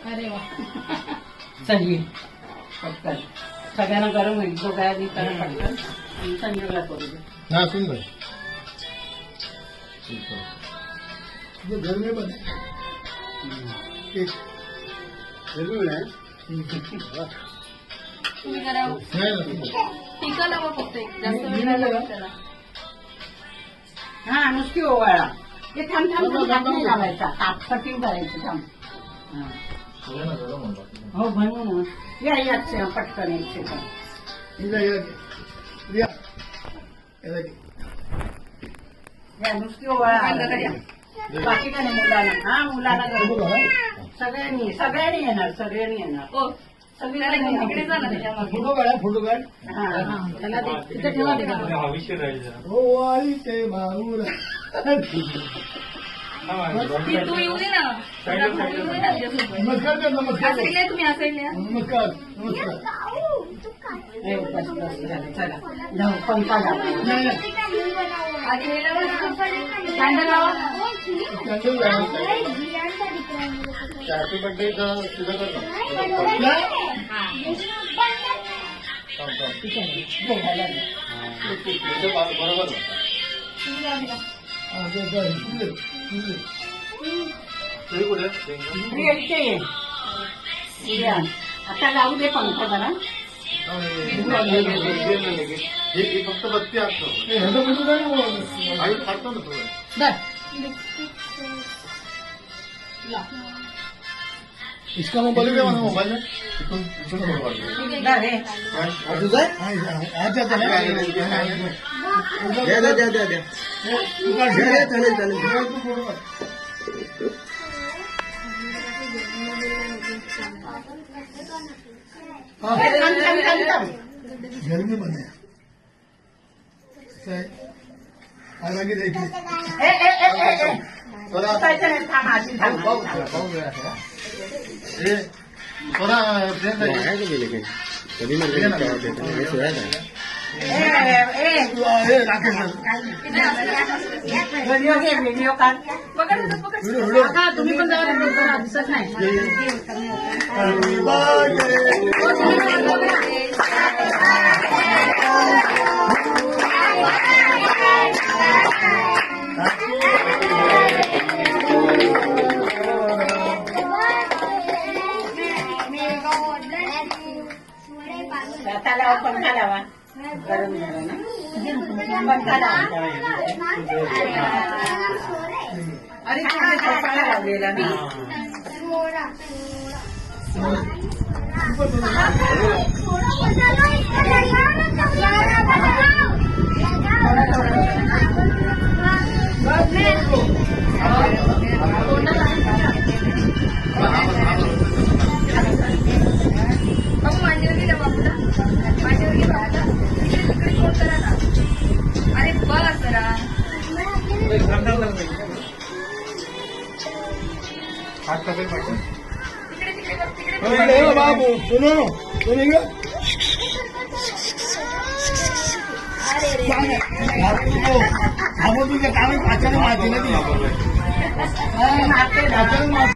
अरे वा चलिए पटकन सगळ्यांना गरम होईल जो काय आधी करा पटकन संजोगला करू दे हाँ सुन भाई जो घर में बने एक जरूर है तुम्ही करा टिकल हवं फक्त एक जास्त वेळ नाही लागत त्याला हा नुसती ओवाळा ते थांब थांब थांब हात नाही लावायचा ताप कटिंग करायची थांब हा. हो बनवू ना या याच पटकन एक सेकंड या नुसती ओवाळा बाकी काय नाही मुलांना हा मुलांना गरज सगळ्यांनी सगळ्यांनी येणार सगळ्यांनी येणार फोटो काढा फोटो काढ त्याला तिथे ठेवा दे हो आई ते भाऊरा तू येऊ दे ना नमस्कार कर नमस्कार तुम्ही असायला नमस्कार नमस्कार बस बस झालं चला जाऊ पंखा लावा कॅन्डल लावा कॅन्डल हॅपी बर्थडे तुझं कर बरोबर आता लावू दे पंखा जरा फक्त बत्ती असतो आई फाटतो ना थोडं इसका मोबाइल भी वाला मोबाइल है घर में बने हालांकि देखिए थोड़ा लेकिन कभी ना व्हिडिओ काढ तुम्ही पण जरा दिसत नाही पंखा लावा गरम झालं ना पंखा लावा अरे पंखा लावलेला ना अरे बस जरा बाबू सुनो सुनेगा तुझ्या कानात पाचाने मारते ना ती